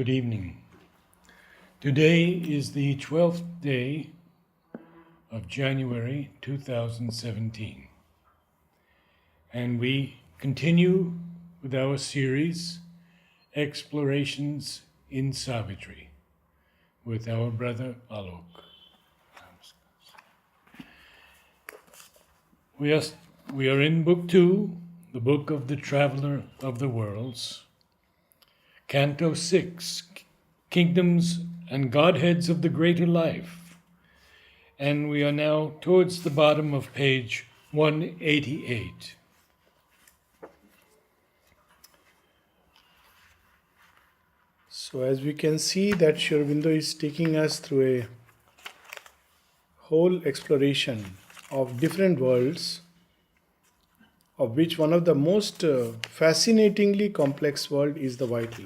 Good evening. Today is the 12th day of January 2017, and we continue with our series, Explorations in Savitri, with our brother Alok. We are in Book 2, the Book of the Traveler of the Worlds, Canto 6, Kingdoms and Godheads of the Greater Life. And we are now towards the bottom of page 188. So as we can see that Aurobindo is taking us through a whole exploration of different worlds, of which one of the most fascinatingly complex world is the vital.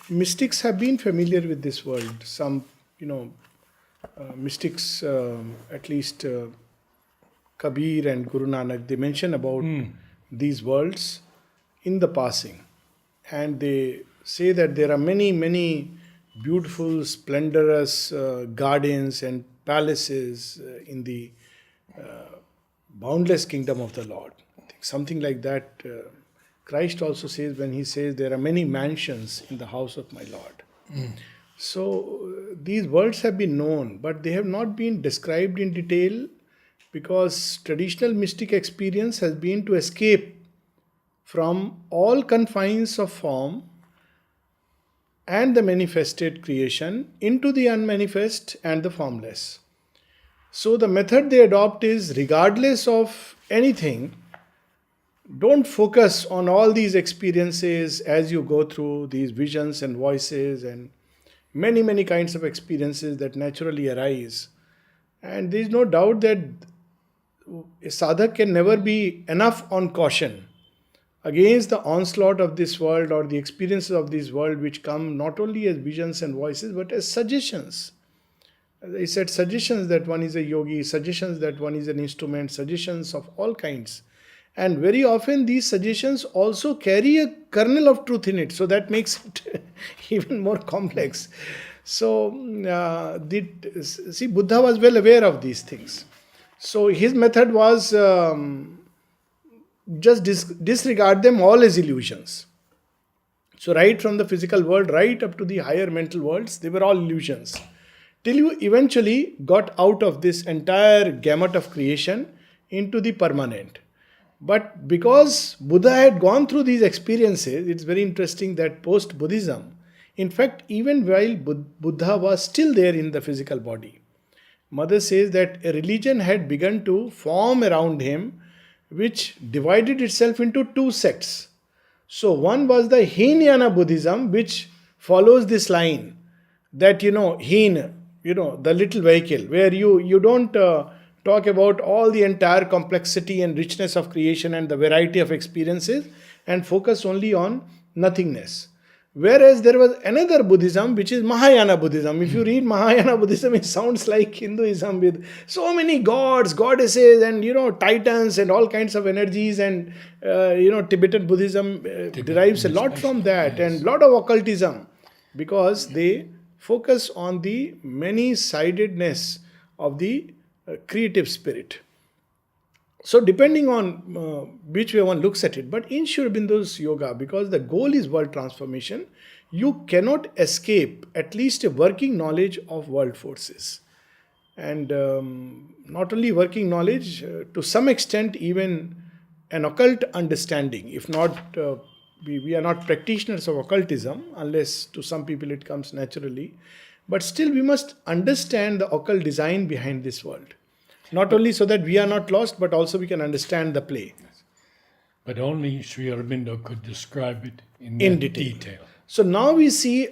Mystics have been familiar with this world. Some, mystics, at least Kabir and Guru Nanak, they mention about these worlds in the passing. And they say that there are many, many beautiful, splendorous gardens and palaces in the boundless kingdom of the Lord. I think something like that. Christ also says when he says there are many mansions in the house of my Lord. So these worlds have been known, but they have not been described in detail because traditional mystic experience has been to escape from all confines of form and the manifested creation into the unmanifest and the formless. So the method they adopt is, regardless of anything, don't focus on all these experiences as you go through these visions and voices and many, many kinds of experiences that naturally arise. And there is no doubt that a sadhak can never be enough on caution against the onslaught of this world or the experiences of this world, which come not only as visions and voices but as suggestions. As I said, suggestions that one is a yogi, suggestions that one is an instrument, suggestions of all kinds. And very often these suggestions also carry a kernel of truth in it. So that makes it even more complex. So, Buddha was well aware of these things. So his method was just disregard them all as illusions. So right from the physical world, right up to the higher mental worlds, they were all illusions. Till you eventually got out of this entire gamut of creation into the permanent. But because Buddha had gone through these experiences, it's very interesting that post-Buddhism, in fact, even while Buddha was still there in the physical body, Mother says that a religion had begun to form around him, which divided itself into two sects. So one was the Hinayana Buddhism, which follows this line that, Hin, the little vehicle, where you don't talk about all the entire complexity and richness of creation and the variety of experiences and focus only on nothingness. Whereas there was another Buddhism, which is Mahayana Buddhism. If you read Mahayana Buddhism, it sounds like Hinduism with so many gods, goddesses, and titans and all kinds of energies. And Tibetan Buddhism derives a lot from that, yes, and a lot of occultism, because they focus on the many-sidedness of the creative spirit. So depending on which way one looks at it, but in Sri Aurobindo's yoga, because the goal is world transformation, you cannot escape at least a working knowledge of world forces. And not only working knowledge, to some extent even an occult understanding. If not, we are not practitioners of occultism, unless to some people it comes naturally. But still we must understand the occult design behind this world. Not only so that we are not lost, but also we can understand the play. But only Sri Aurobindo could describe it in detail. So now we see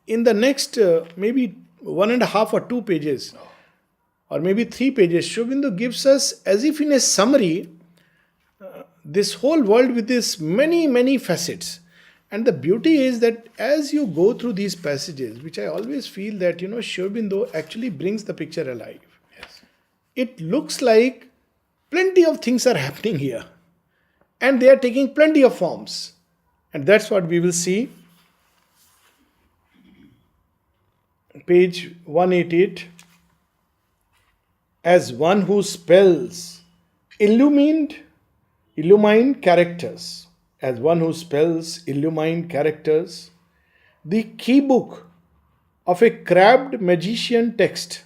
in the next maybe 1.5 or 2 pages, or maybe 3 pages, Sri Aurobindo gives us, as if in a summary, this whole world with its many, many facets. And the beauty is that as you go through these passages, which I always feel that, Sri Aurobindo actually brings the picture alive. Yes. It looks like plenty of things are happening here. And they are taking plenty of forms. And that's what we will see. Page 188. As one who spells illumined characters. As one who spells illumined characters. The key book of a crabbed magician text.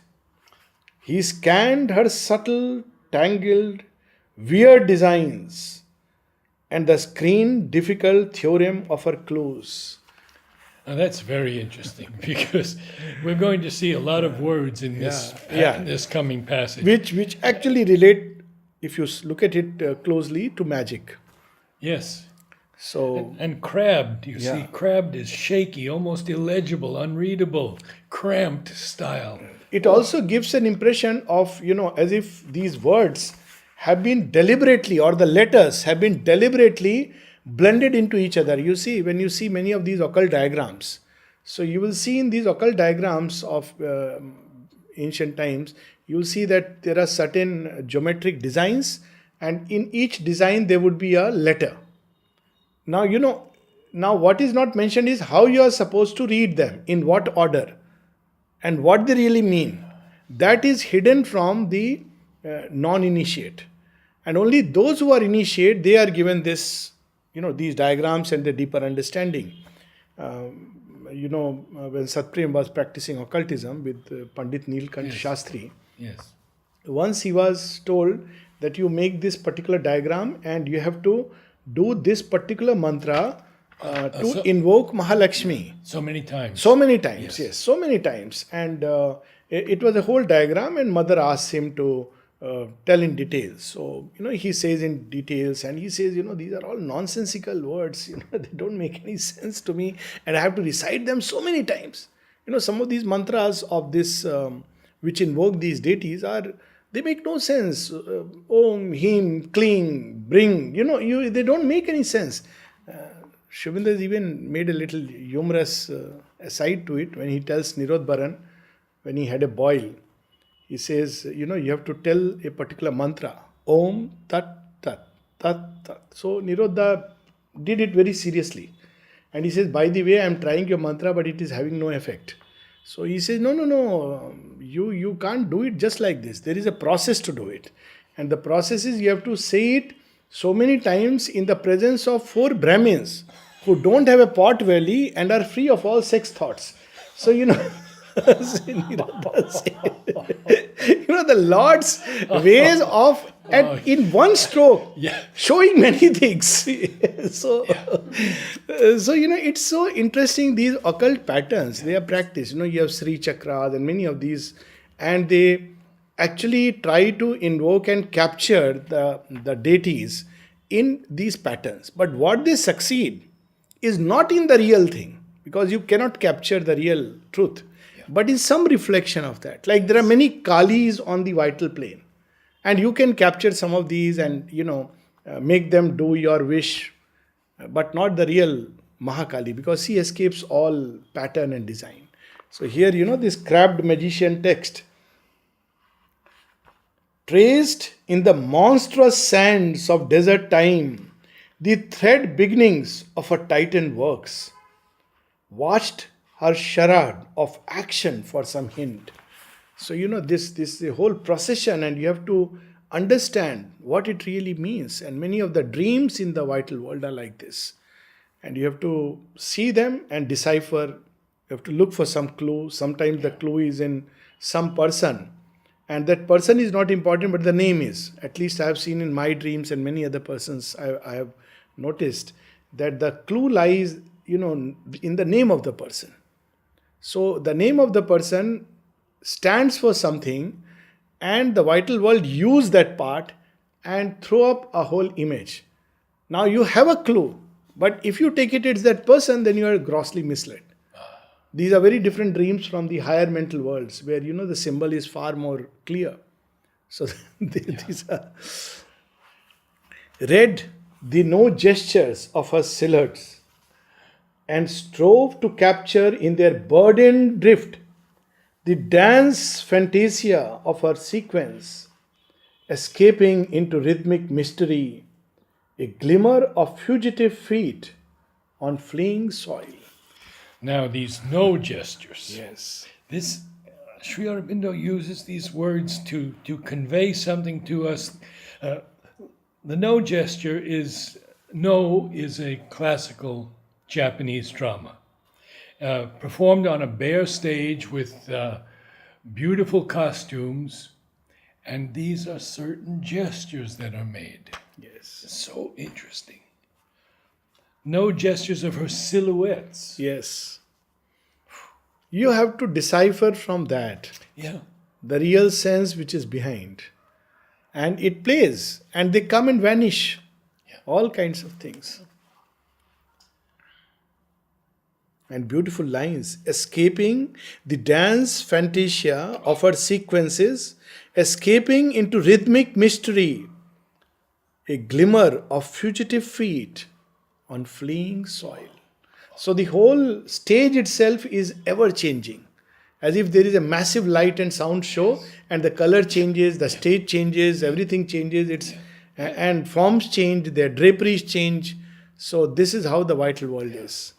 He scanned her subtle, tangled, weird designs and the screen difficult theorem of her clues. Now that's very interesting because we're going to see a lot of words in this this coming passage. Which actually relate, if you look at it closely, to magic. Yes. So And crabbed, you see, crabbed is shaky, almost illegible, unreadable, cramped style. it also gives an impression of, as if these words have been deliberately, or the letters have been deliberately blended into each other. You see, when you see many of these occult diagrams, so you will see in these occult diagrams of ancient times, you will see that there are certain geometric designs, and in each design there would be a letter. Now, now what is not mentioned is how you are supposed to read them, in what order, and what they really mean. That is hidden from the non-initiate. And only those who are initiate, they are given this, these diagrams and the deeper understanding. When Satprem was practicing occultism with Pandit Neelkant Shastri, Yes. once he was told that you make this particular diagram and you have to do this particular mantra to invoke Mahalakshmi. So many times. So many times, yes, so many times. And it was a whole diagram, and mother asked him to tell in details. So, he says in details, and he says, these are all nonsensical words, they don't make any sense to me, and I have to recite them so many times. Some of these mantras of this, which invoke these deities, they make no sense. Om, Him, Kling, Bring, they don't make any sense. Shubinda has even made a little humorous aside to it when he tells Nirod Baran, when he had a boil, he says, you have to tell a particular mantra, Om, Tat, Tat, Tat, Tat. So Nirodha did it very seriously. And he says, by the way, I am trying your mantra, but it is having no effect. So he says, no, you can't do it just like this. There is a process to do it. And the process is you have to say it so many times in the presence of 4 Brahmins who don't have a pot belly and are free of all sex thoughts. So, the Lord's ways of, in one stroke, showing many things. So, it's so interesting, these occult patterns, they are practiced. You have Sri Chakras and many of these, and they actually try to invoke and capture the deities in these patterns. But what they succeed is not in the real thing, because you cannot capture the real truth, but in some reflection of that. Like there are many Kalis on the vital plane, and you can capture some of these and, make them do your wish, but not the real Mahakali, because she escapes all pattern and design. So here, this crabbed magician text, traced in the monstrous sands of desert time, the thread beginnings of her titan works, watched her charade of action for some hint. So, this the whole procession, and you have to understand what it really means. And many of the dreams in the vital world are like this. And you have to see them and decipher. You have to look for some clue. Sometimes the clue is in some person. And that person is not important, but the name is. At least I have seen in my dreams, and many other persons I have noticed that the clue lies, in the name of the person. So the name of the person stands for something, and the vital world use that part and throw up a whole image. Now you have a clue, but if you take it's that person, then you are grossly misled. These are very different dreams from the higher mental worlds, where the symbol is far more clear. So these are read the no gestures of her silhouettes and strove to capture in their burdened drift the dance fantasia of her sequence, escaping into rhythmic mystery, a glimmer of fugitive feet on fleeing soil. Now, these no gestures. Yes. This Sri Aurobindo uses these words to convey something to us. The no gesture is a classical Japanese drama, performed on a bare stage with beautiful costumes, and these are certain gestures that are made. Yes. So interesting. No gestures of her silhouettes. Yes. You have to decipher from that Yeah. the real sense which is behind. And it plays, and they come and vanish. Yeah. All kinds of things. And beautiful lines, escaping the dance fantasia of her sequences, escaping into rhythmic mystery, a glimmer of fugitive feet on fleeing soil. So the whole stage itself is ever changing, as if there is a massive light and sound show, and the color changes, the stage changes, everything changes. And forms change, their draperies change. So this is how the vital world is.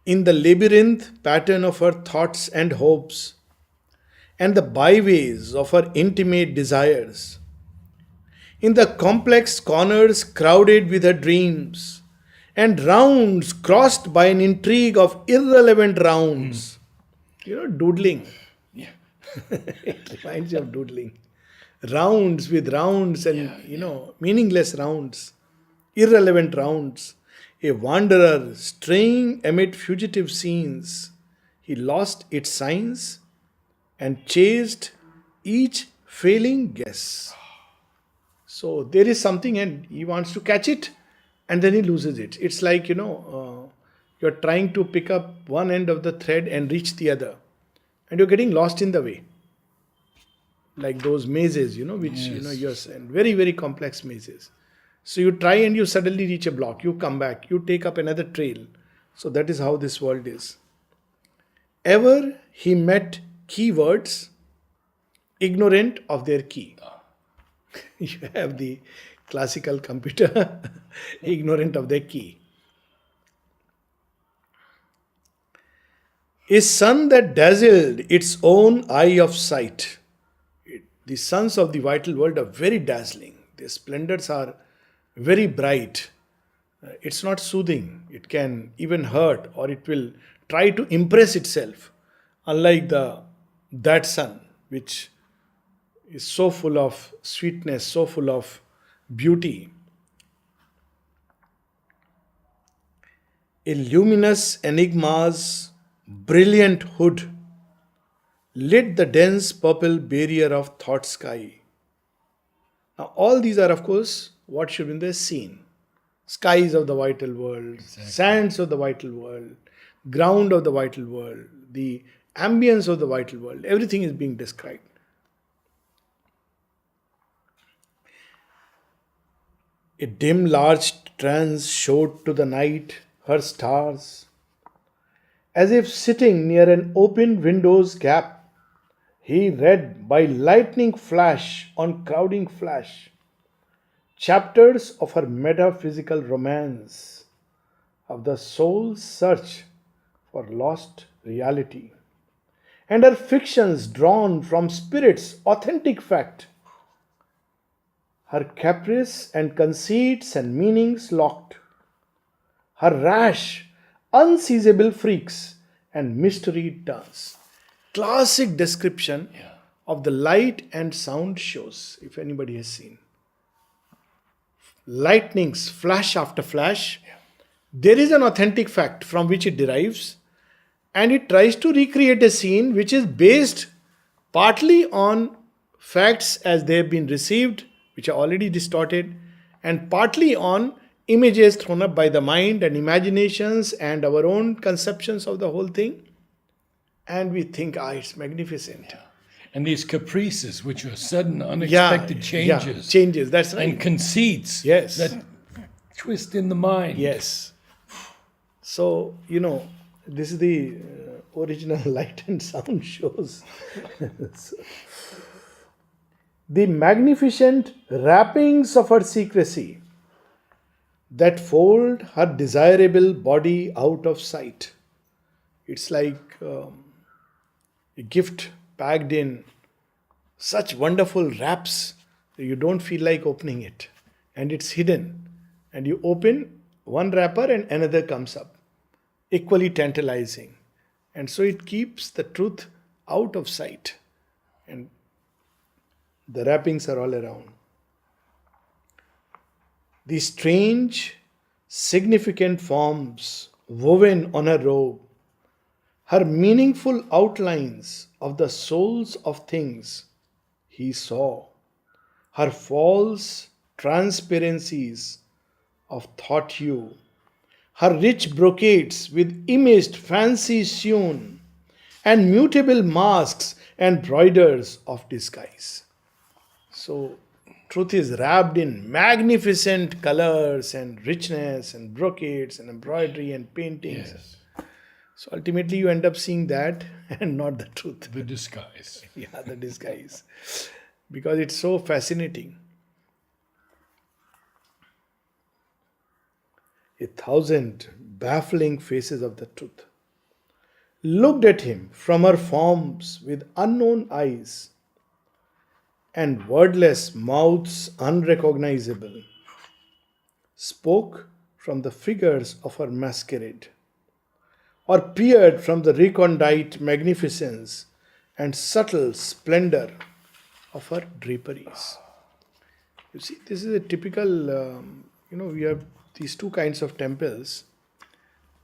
In the labyrinth pattern of her thoughts and hopes, and the byways of her intimate desires, in the complex corners crowded with her dreams, and rounds crossed by an intrigue of irrelevant rounds. Doodling. Yeah. It reminds you of doodling. Rounds with rounds and, meaningless rounds, irrelevant rounds. A wanderer straying amid fugitive scenes, he lost its signs and chased each failing guess. So there is something and he wants to catch it and then he loses it. It's like, you're trying to pick up one end of the thread and reach the other. And you're getting lost in the way. Like those mazes, which, Yes. you're in. Very, very complex mazes. So you try and you suddenly reach a block. You come back. You take up another trail. So that is how this world is. Ever he met keywords ignorant of their key. You have the classical computer ignorant of their key. A sun that dazzled its own eye of sight. The suns of the vital world are very dazzling. Their splendors are very bright. It's not soothing. It can even hurt or it will try to impress itself. Unlike that sun, which is so full of sweetness, so full of beauty. A luminous enigma's brilliant hood lit the dense purple barrier of thought sky. Now all these are, of course, what should be in the scene. Skies of the vital world, Exactly. sands of the vital world, ground of the vital world, the ambience of the vital world. Everything is being described. A dim large trance showed to the night her stars, as if sitting near an open window's gap, he read by lightning flash on crowding flash chapters of her metaphysical romance, of the soul's search for lost reality, and her fictions drawn from spirit's authentic fact, her caprice and conceits and meanings locked, her rash, unseizable freaks and mystery turns. Classic description of the light and sound shows, if anybody has seen. Lightnings, flash after flash. There is an authentic fact from which it derives, and it tries to recreate a scene which is based partly on facts as they have been received, which are already distorted, and partly on images thrown up by the mind and imaginations and our own conceptions of the whole thing. And we think, it's magnificent. And these caprices, which are sudden, unexpected changes. Changes, that's right. And conceits Yes. that twist in the mind. Yes. So, this is the original light and sound shows. The magnificent wrappings of her secrecy, that fold her desirable body out of sight. It's like a gift packed in such wonderful wraps that you don't feel like opening it. And it's hidden. And you open one wrapper and another comes up, equally tantalizing. And so it keeps the truth out of sight. And the wrappings are all around. These strange, significant forms woven on her robe, her meaningful outlines of the souls of things he saw, her false transparencies of thought hue, her rich brocades with imaged fancies sewn, and mutable masks and broiders of disguise. So, truth is wrapped in magnificent colors and richness and brocades and embroidery and paintings. Yes. So, ultimately, you end up seeing that and not the truth. The disguise. Yeah, the disguise. Because it's so fascinating. 1,000 baffling faces of the truth looked at him from her forms with unknown eyes and wordless mouths unrecognizable, spoke from the figures of her masquerade, or peered from the recondite magnificence and subtle splendor of her draperies. You see, this is a typical, we have these two kinds of temples.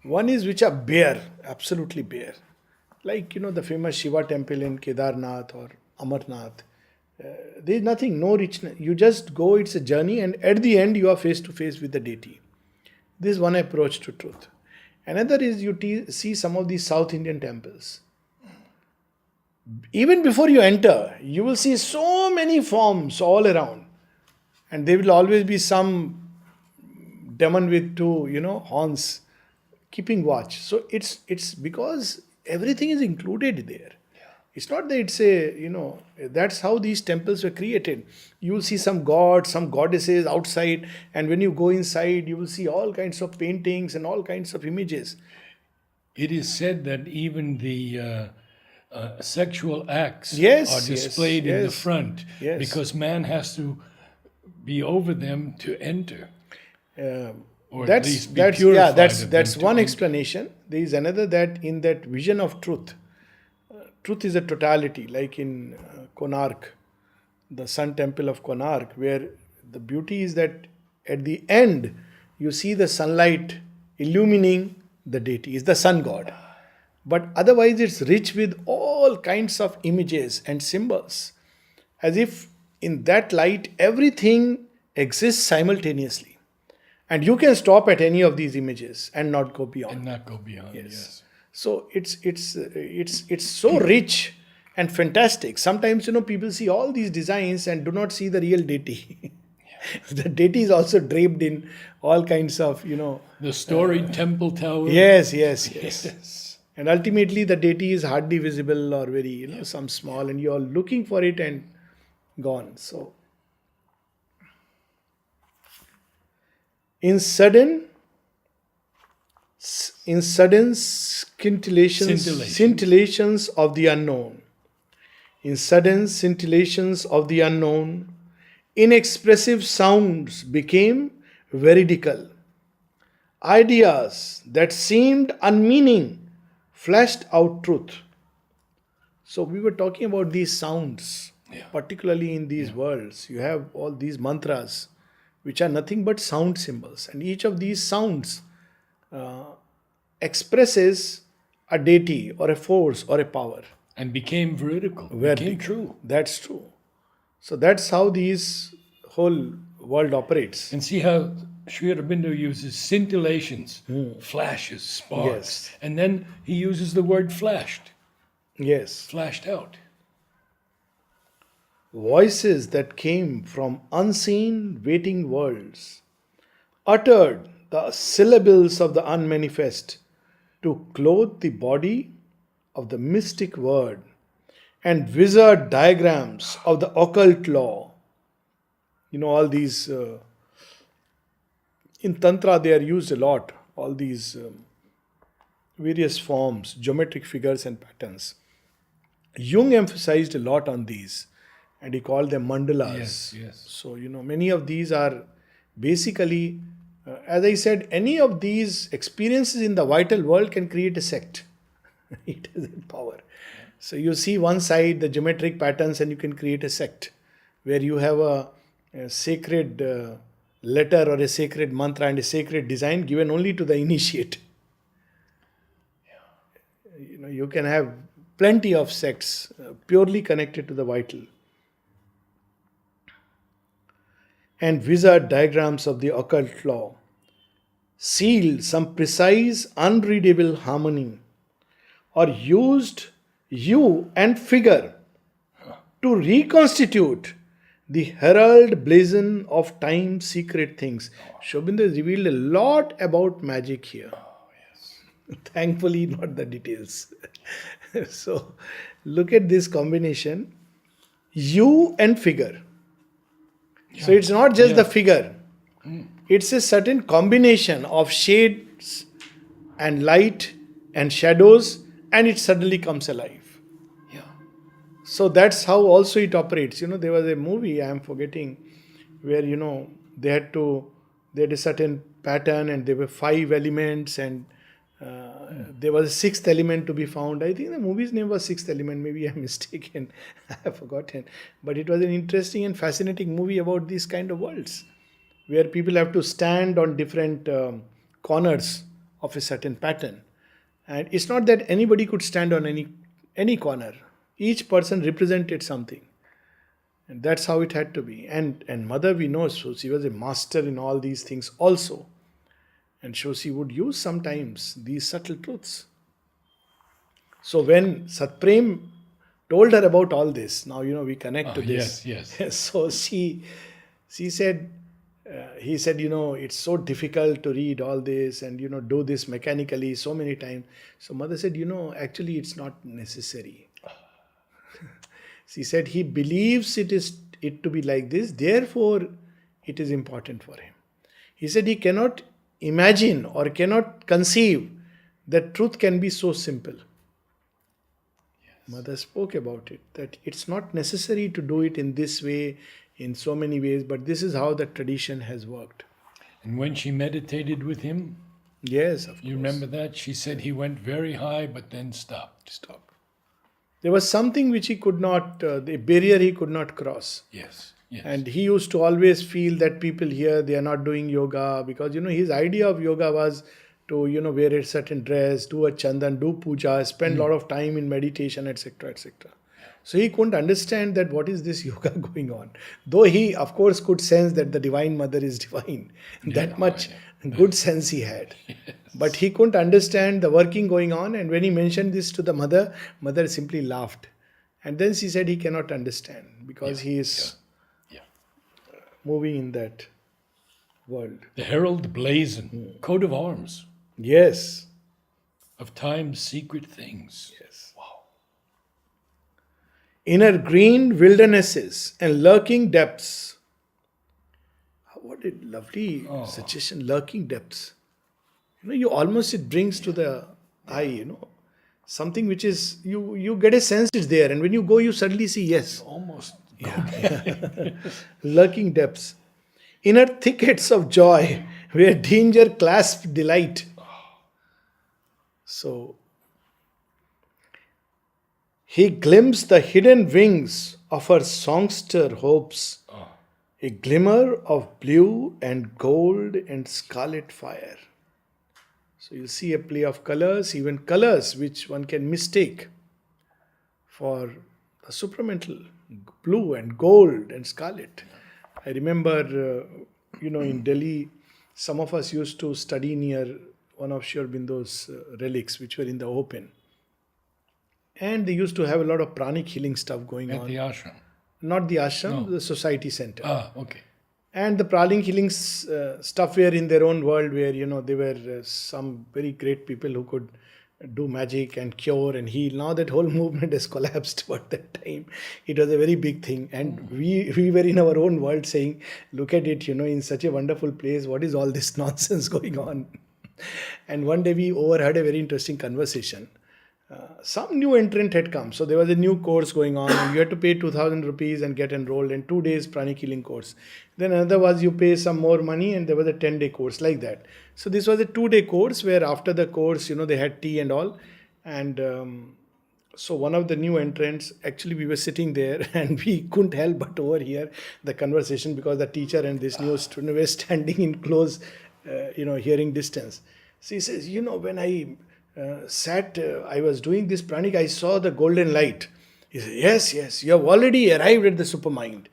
One is which are bare, absolutely bare. Like, the famous Shiva temple in Kedarnath or Amarnath. There is nothing, no richness. You just go, it's a journey, and at the end you are face to face with the deity. This is one approach to truth. Another is you see some of these South Indian temples. Even before you enter, you will see so many forms all around. And there will always be some demon with two, horns keeping watch. So it's because everything is included there. It's not that it's that's how these temples were created. You will see some gods, some goddesses outside, and when you go inside, you will see all kinds of paintings and all kinds of images. It is said that even the sexual acts Yes, are displayed in the yes, front yes. because man has to be over them to enter. Or at least be That's purified of that's them to one enter. explanation. There is another that in that vision of truth, truth is a totality, like in Konark, the sun temple of Konark, where the beauty is that at the end you see the sunlight illumining the deity, is the sun god. But otherwise it's rich with all kinds of images and symbols, as if in that light everything exists simultaneously. And you can stop at any of these images and not go beyond. And not go beyond, yes. So it's so rich and fantastic. Sometimes people see all these designs and do not see the real deity. The deity is also draped in all kinds of The storied temple tower. Yes. And ultimately the deity is hardly visible or very some small, and you are looking for it and gone. So in sudden scintillations of the unknown, inexpressive sounds became veridical. Ideas that seemed unmeaning flashed out truth. So we were talking about these sounds, particularly in these worlds. You have all these mantras, which are nothing but sound symbols. And each of these sounds expresses a deity or a force or a power. And became veridical. Became true. That's true. So that's how these whole world operates. And see how Sri Aurobindo uses scintillations, flashes, sparks. Yes. And then he uses the word flashed. Yes. Flashed out. Voices that came from unseen waiting worlds uttered the syllables of the unmanifest to clothe the body of the mystic word and wizard diagrams of the occult law. All these In Tantra, they are used a lot, all these various forms, geometric figures, and patterns. Jung emphasized a lot on these and he called them mandalas. Yes. So, many of these are basically, as I said, any of these experiences in the vital world can create a sect. It has that power. So, you see one side, the geometric patterns, and you can create a sect where you have a sacred letter or a sacred mantra and a sacred design given only to the initiate. You can have plenty of sects purely connected to the vital. And wizard diagrams of the occult law seal some precise, unreadable harmony, or used hue and figure to reconstitute the herald blazon of time's secret things. Aurobindo has revealed a lot about magic here. Thankfully, not the details. So, look at this combination, hue and figure. So, it's not just the figure, it's a certain combination of shades and light and shadows, and it suddenly comes alive. So, that's how also it operates. There was a movie, I am forgetting, where, they had a certain pattern and there were 5 elements and there was a 6th element to be found. I think the movie's name was 6th Element. Maybe I'm mistaken. I have forgotten. But it was an interesting and fascinating movie about these kind of worlds where people have to stand on different corners of a certain pattern. And it's not that anybody could stand on any corner. Each person represented something. And that's how it had to be. And Mother, we know, so she was a master in all these things also. And so she would use sometimes these subtle truths. So when Satprem told her about all this, now we connect to this. Yes. So she said, he said, it's so difficult to read all this and do this mechanically so many times. So Mother said, actually it's not necessary. She said he believes it to be like this, therefore it is important for him. He said he cannot imagine or cannot conceive that truth can be so simple. Mother spoke about it, that it's not necessary to do it in this way, in so many ways, but this is how the tradition has worked. And when she meditated with him, yes, of course. You remember that? She said he went very high but then stopped. There was something which he could not, the barrier he could not cross. Yes. And he used to always feel that people here, they are not doing yoga because, his idea of yoga was to, wear a certain dress, do a chandan, do puja, spend a lot of time in meditation, etc., etc. So he couldn't understand that what is this yoga going on. Though he, of course, could sense that the Divine Mother is divine. That much good sense he had. Yes. But he couldn't understand the working going on. And when he mentioned this to the Mother simply laughed. And then she said he cannot understand because he is moving in that world. The herald blazon, coat of arms. Yes. Of time's secret things. Yes. Wow. Inner green wildernesses and lurking depths. What a lovely suggestion, lurking depths. You almost, it brings to the eye, something which is, you get a sense it's there. And when you go, you suddenly see, yes. Almost. Lurking depths. Inner thickets of joy where danger clasps delight. So, he glimpsed the hidden wings of her songster hopes. A glimmer of blue and gold and scarlet fire. So you see a play of colors, even colors which one can mistake for the supramental, blue and gold and scarlet. I remember, in Delhi, some of us used to study near one of Aurobindo relics which were in the open. And they used to have a lot of pranic healing stuff going on. At the ashram? Not the ashram, the society center. Okay. And the pranic healing stuff were in their own world where, there were some very great people who could do magic and cure and heal. Now that whole movement has collapsed, but that time it was a very big thing. And we were in our own world saying, look at it, in such a wonderful place, what is all this nonsense going on? And one day we overheard a very interesting conversation. Some new entrant had come. So there was a new course going on. You had to pay 2,000 rupees and get enrolled in 2 days pranic healing course. Then another was you pay some more money and there was a 10-day course like that. So this was a 2-day course where after the course, they had tea and all. And so one of the new entrants, actually we were sitting there and we couldn't help but overhear the conversation because the teacher and this new student were standing in close, hearing distance. So he says, when I I was doing this pranik, I saw the golden light. He said, yes, you have already arrived at the supermind.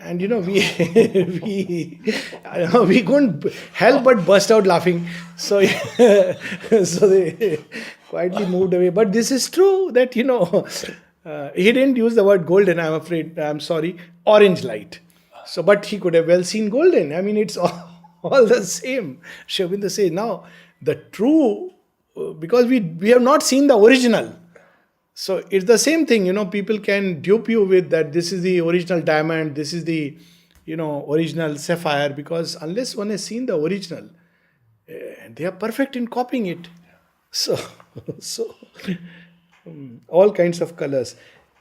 And we couldn't help but burst out laughing. So, so they quietly moved away. But this is true that, he didn't use the word golden, I'm sorry, orange light. So, but he could have well seen golden. I mean, it's all the same. Aurobindo says, now, the true, because we have not seen the original. So it's the same thing, people can dupe you with that this is the original diamond, this is the, original sapphire, because unless one has seen the original, they are perfect in copying it. So all kinds of colors.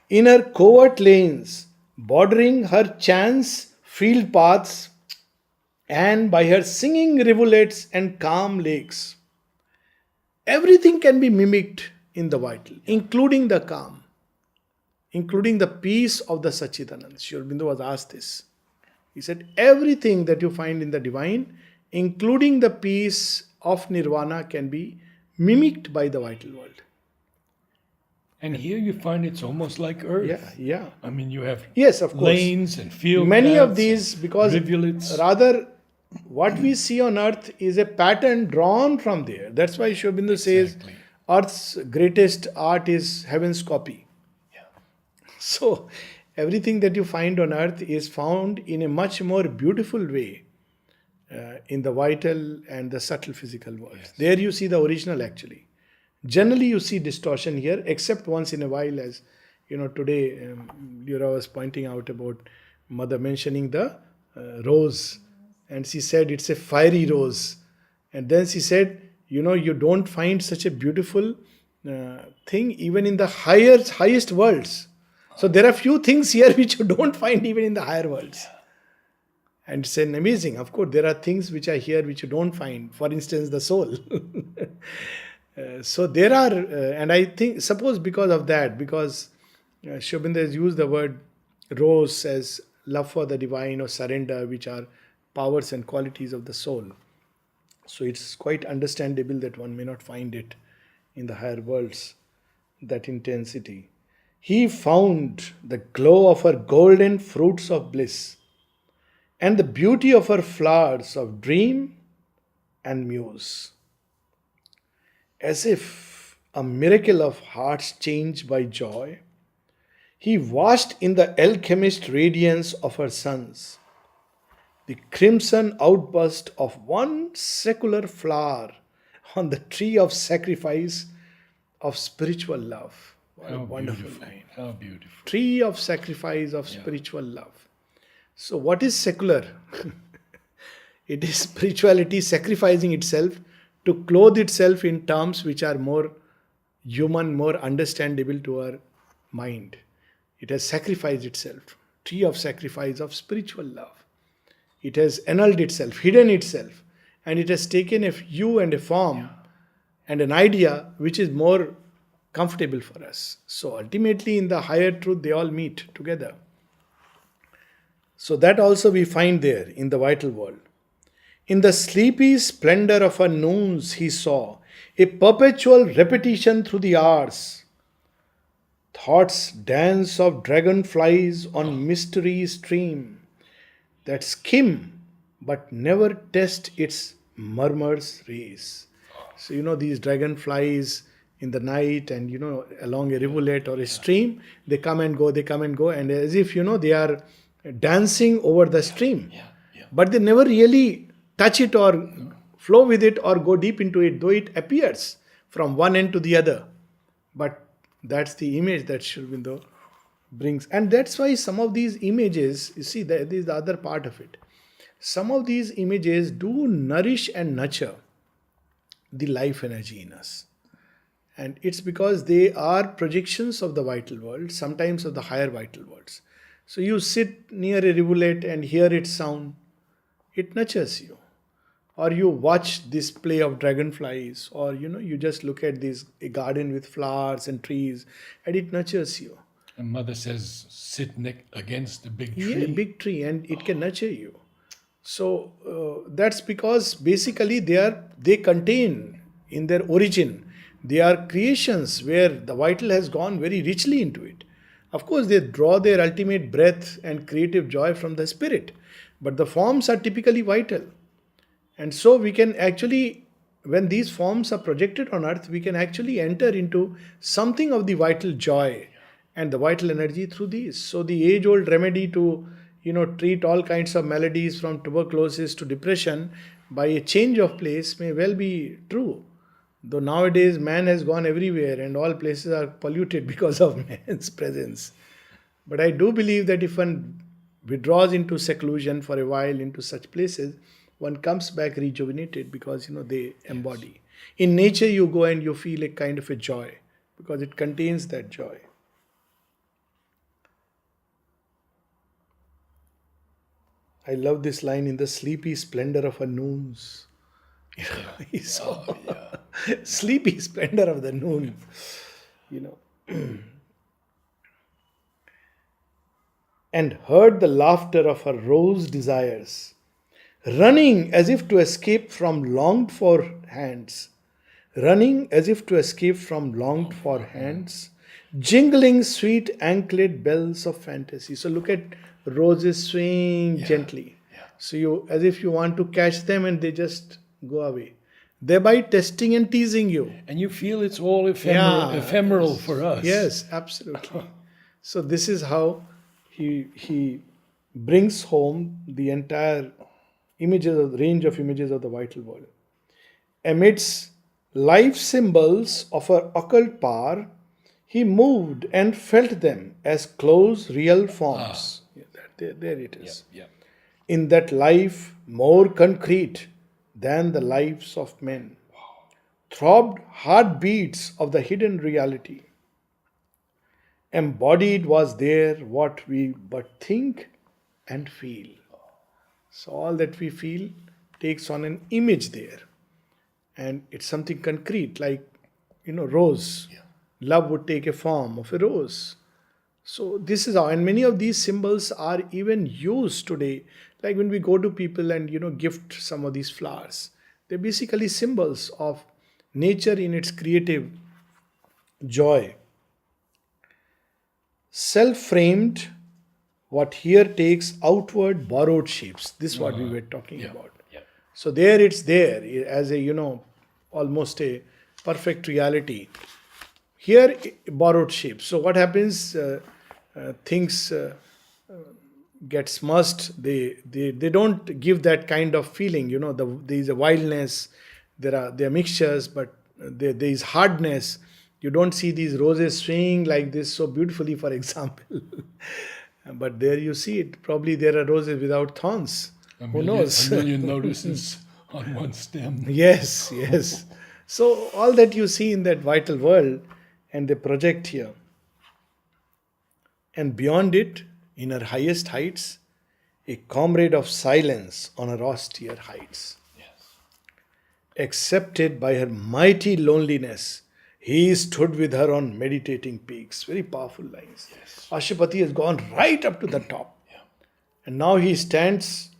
In her covert lanes, bordering her chance field paths, and by her singing rivulets and calm lakes, everything can be mimicked in the vital, including the calm, including the peace of the Sachidanand. Aurobindo was asked this. He said, everything that you find in the divine, including the peace of nirvana, can be mimicked by the vital world. And here you find it's almost like earth. Yeah. I mean, you have of course, lanes and field many paths of these, because rivulets. rather what we see on earth is a pattern drawn from there. That's why Aurobindo says earth's greatest art is heaven's copy. Yeah. So everything that you find on earth is found in a much more beautiful way in the vital and the subtle physical world. Yes. There you see the original actually. Generally you see distortion here, except once in a while, as today Lyra was pointing out about mother mentioning the rose. And she said it's a fiery rose. And then she said, you don't find such a beautiful thing even in the highest worlds. So there are few things here which you don't find even in the higher worlds. And it's an amazing. Of course, there are things which are here which you don't find. For instance, the soul. So there are, and I think, suppose because of that, because Aurobindo has used the word rose as love for the divine or surrender, which are powers and qualities of the soul. So it's quite understandable that one may not find it in the higher worlds, that intensity. He found the glow of her golden fruits of bliss and the beauty of her flowers of dream and muse. As if a miracle of hearts changed by joy, he watched in the alchemist radiance of her sons the crimson outburst of one secular flower on the tree of sacrifice of spiritual love. What a wonderful line. How beautiful. Tree of sacrifice of spiritual love. So what is secular? It is spirituality sacrificing itself to clothe itself in terms which are more human, more understandable to our mind. It has sacrificed itself. Tree of sacrifice of spiritual love. It has annulled itself, hidden itself, and it has taken a hue and a form and an idea which is more comfortable for us. So ultimately in the higher truth they all meet together. So that also we find there in the vital world. In the sleepy splendor of her noons he saw a perpetual repetition through the hours. Thoughts dance of dragonflies on mystery stream that skim but never test its murmurs race. So these dragonflies in the night and along a rivulet or a stream, they come and go, and as if they are dancing over the stream. But they never really touch it or flow with it or go deep into it, though it appears from one end to the other. But that's the image that Sri Aurobindo brings. And that's why some of these images, you see, that is the other part of it. Some of these images do nourish and nurture the life energy in us. And it's because they are projections of the vital world, sometimes of the higher vital worlds. So you sit near a rivulet and hear its sound, it nurtures you. Or you watch this play of dragonflies, or you just look at a garden with flowers and trees, and it nurtures you. And mother says, sit against a big Yeah, tree. big tree, and it can nurture you. So that's because basically they contain in their origin, they are creations where the vital has gone very richly into it. Of course, they draw their ultimate breath and creative joy from the spirit, but the forms are typically vital. And so we can actually, when these forms are projected on earth, we can actually enter into something of the vital joy and the vital energy through these. So the age-old remedy to treat all kinds of maladies from tuberculosis to depression by a change of place may well be true. Though nowadays man has gone everywhere and all places are polluted because of man's presence. But I do believe that if one withdraws into seclusion for a while into such places, one comes back rejuvenated because they embody. In nature you go and you feel a kind of a joy because it contains that joy. I love this line, in the sleepy splendor of her noons. Sleepy splendor of the noon. And heard the laughter of her rose desires, running as if to escape from longed for hands. Running as if to escape from longed for hands, jingling sweet anklet bells of fantasy. So look at roses swaying gently. So you, as if you want to catch them and they just go away, thereby testing and teasing you. And you feel it's all ephemeral for us. Yes, absolutely. So this is how he brings home the entire range of images of the vital world. Amidst life symbols of her occult power, he moved and felt them as close real forms. There it is. In that life more concrete than the lives of men, throbbed heartbeats of the hidden reality. Embodied was there what we but think and feel. So all that we feel takes on an image there. And it's something concrete, like, rose. Love would take a form of a rose. So this is how, and many of these symbols are even used today. Like when we go to people and, gift some of these flowers. They're basically symbols of nature in its creative joy. Self-framed, what here takes outward borrowed shapes. This is what we were talking about. So there it's there as a, almost a perfect reality. Here, borrowed shapes. So what happens, things get smudged. They don't give that kind of feeling. There is a wildness, there are mixtures, but there is hardness. You don't see these roses swaying like this so beautifully, for example. But there you see it. Probably there are roses without thorns. Who knows? A million notices on one stem. Yes. So all that you see in that vital world, and they project here. And beyond it, in her highest heights, a comrade of silence on her austere heights. Accepted by her mighty loneliness, he stood with her on meditating peaks. Very powerful lines. Ashwapati has gone right up to the top. And now he stands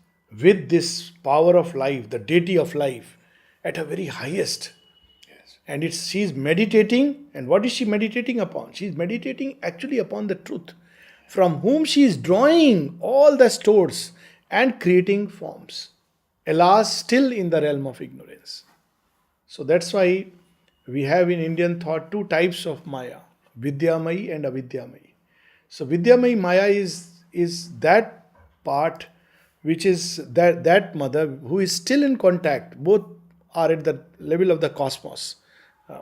with this power of life, the deity of life, at her very highest. And she's meditating. And what is she meditating upon? She's meditating actually upon the truth, from whom she is drawing all the stores and creating forms. Alas, still in the realm of ignorance. So that's why we have in Indian thought two types of Maya, Vidyamayi and Avidyamayi. So Vidyamayi Maya is that part which is that mother who is still in contact. Both are at the level of the cosmos.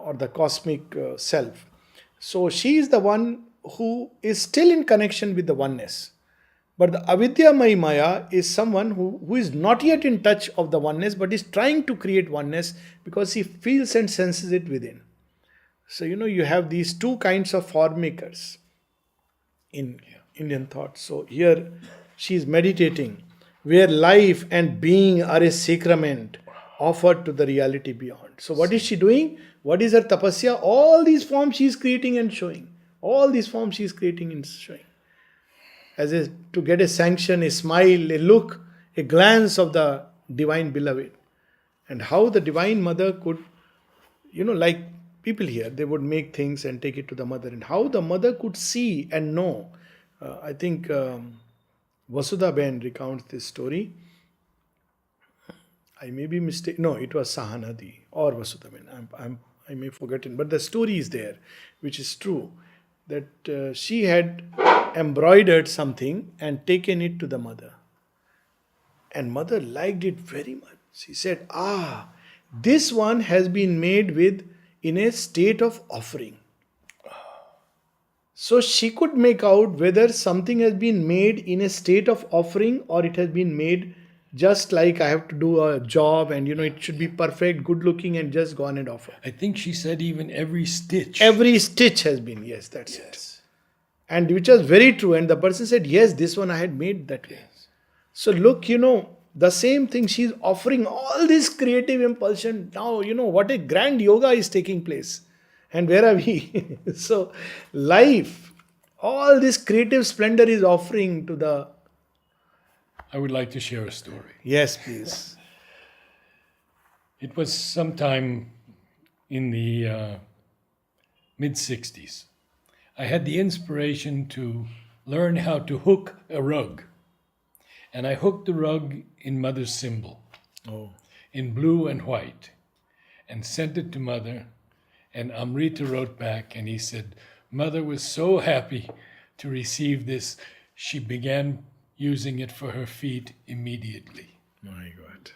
or the cosmic self. So she is the one who is still in connection with the oneness. But the avidyamaya maya is someone who is not yet in touch of the oneness but is trying to create oneness because he feels and senses it within. So, you have these two kinds of form makers in Indian thought. So, here she is meditating where life and being are a sacrament offered to the reality beyond. So, what is she doing? What is her tapasya? All these forms she is creating and showing. All these forms she is creating and showing. To get a sanction, a smile, a look, a glance of the divine beloved. And how the divine mother could, like people here, they would make things and take it to the mother. And how the mother could see and know. I think Vasudha Ben recounts this story. I may be mistaken. No, it was Sahanadi or Vasudha Ben. I may have forgotten. But the story is there, which is true. That she had embroidered something and taken it to the mother. And mother liked it very much. She said, this one has been made in a state of offering. So she could make out whether something has been made in a state of offering or it has been made just like I have to do a job and it should be perfect, good looking and just gone and offer. I think she said even every stitch. Every stitch has been, yes, that's it. And which was very true. And the person said, yes, this one I had made that way. Yes. So look, the same thing, she's offering all this creative impulsion. Now, what a grand yoga is taking place. And where are we? So life, all this creative splendor is offering to the... I would like to share a story. Yes, please. It was sometime in the mid-60s. I had the inspiration to learn how to hook a rug. And I hooked the rug in Mother's symbol, in blue and white, and sent it to Mother. And Amrita wrote back and he said, Mother was so happy to receive this. She began using it for her feet immediately. My God.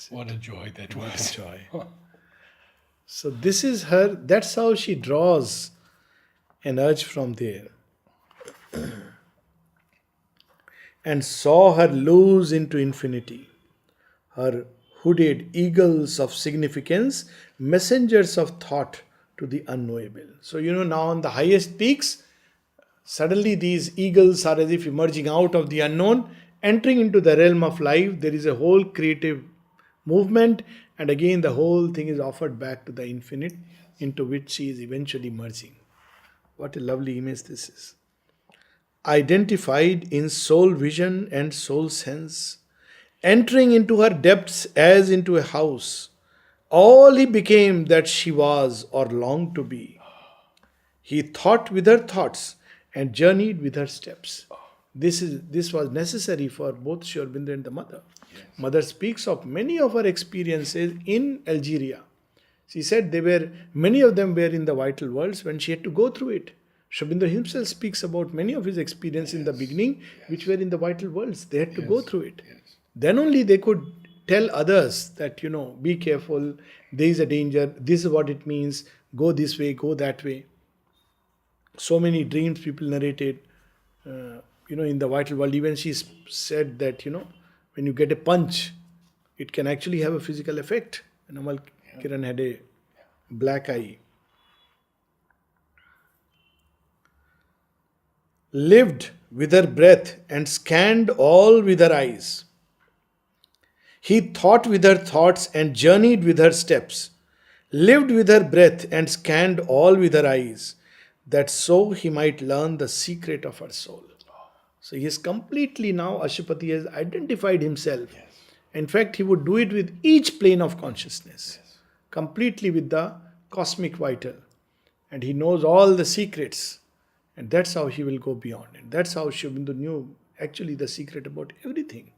What a joy that was. What a joy. So this is her, that's how she draws an urge from there. And saw her loose into infinity. Her hooded eagles of significance, messengers of thought to the unknowable. So now on the highest peaks, suddenly these eagles are as if emerging out of the unknown, entering into the realm of life. There is a whole creative movement, and again the whole thing is offered back to the infinite, into which she is eventually merging. What a lovely image this is. Identified in soul vision and soul sense, entering into her depths as into a house, all he became that she was or longed to be. He thought with her thoughts and journeyed with her steps. This was necessary for both Sri Aurobindo and the mother. Yes. Mother speaks of many of her experiences in Algeria. She said many of them were in the vital worlds when she had to go through it. Sri Aurobindo himself speaks about many of his experiences in the beginning, which were in the vital worlds. They had to go through it. Yes. Then only they could tell others that, be careful, there is a danger, this is what it means, go this way, go that way. So many dreams people narrated, in the vital world. Even she said that, when you get a punch, it can actually have a physical effect. And Amal Kiran had a black eye. Lived with her breath and scanned all with her eyes. He thought with her thoughts and journeyed with her steps. Lived with her breath and scanned all with her eyes, that so he might learn the secret of her soul. So he is completely now, Ashupati has identified himself. Yes. In fact, he would do it with each plane of consciousness, completely with the cosmic vital. And he knows all the secrets. And that's how he will go beyond. And that's how Sri Aurobindo knew actually the secret about everything.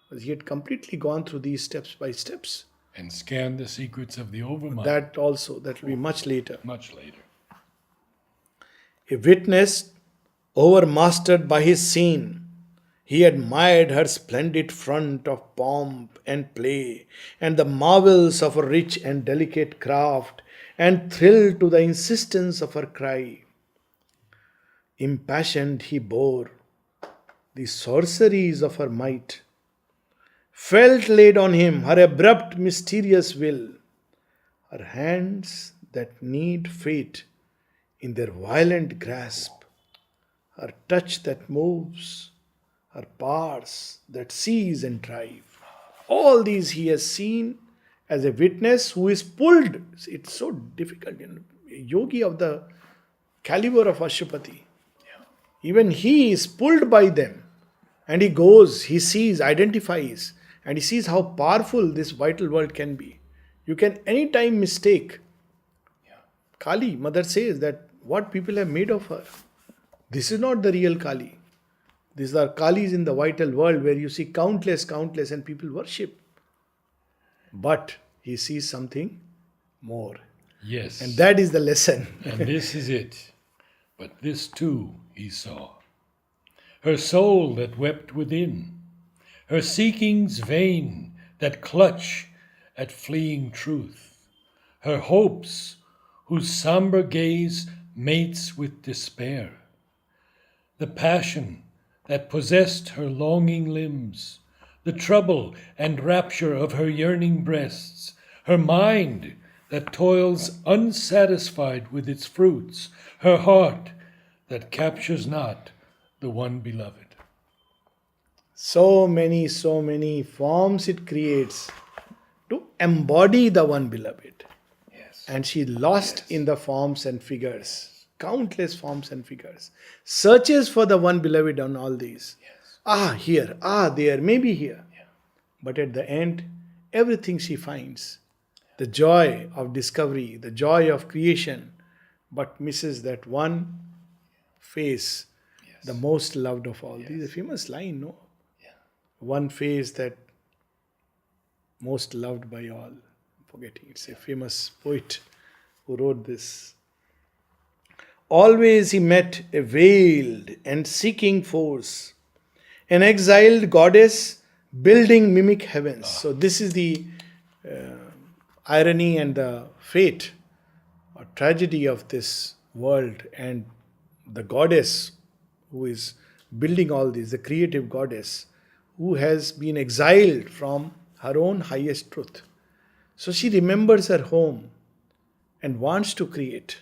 Because he had completely gone through these steps by steps. And scanned the secrets of the overmind. That also, that will be much later. Much later. A witness overmastered by his scene, He admired her splendid front of pomp and play, and the marvels of her rich and delicate craft, and thrilled to the insistence of her cry. Impassioned he bore the sorceries of her might, felt laid on him her abrupt, mysterious will, her hands that need fate in their violent grasp, her touch that moves, her powers that seize and drive. All these he has seen as a witness who is pulled. It's so difficult, a yogi of the caliber of Ashwapati. Even he is pulled by them. And he goes, he sees, identifies, and he sees how powerful this vital world can be. You can anytime mistake. Kali, mother says that what people have made of her. This is not the real Kali. These are Kalis in the vital world where you see countless, and people worship. But he sees something more. Yes. And that is the lesson. And this is it. But this too he saw. Her soul that wept within, her seekings vain that clutch at fleeing truth, her hopes whose somber gaze mates with despair, the passion that possessed her longing limbs, the trouble and rapture of her yearning breasts, her mind that toils unsatisfied with its fruits, her heart that captures not the one beloved. So many forms it creates to embody the one beloved. Yes. And she lost in the forms and figures, countless forms and figures, searches for the one beloved on all these. Yes. Here, there, maybe here. Yeah. But at the end, everything she finds, the joy of discovery, the joy of creation, but misses that one face, Yes. the most loved of all. Yes. This is a famous line, no? Yeah. One face that most loved by all. I'm forgetting, it's a famous poet who wrote this. Always he met a veiled and seeking force, an exiled goddess building mimic heavens. So this is the irony and the fate or tragedy of this world, and the goddess who is building all this, the creative goddess, who has been exiled from her own highest truth. So she remembers her home and wants to create.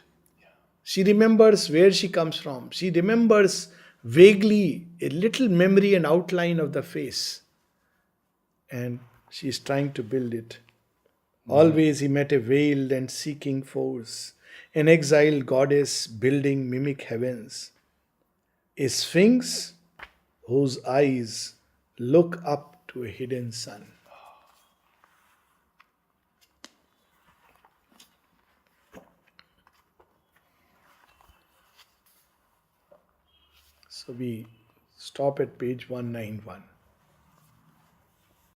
She remembers where she comes from. She remembers vaguely a little memory and outline of the face. And she is trying to build it. Always he met a veiled and seeking force, an exiled goddess building mimic heavens, a sphinx whose eyes look up to a hidden sun. So we stop at page 191.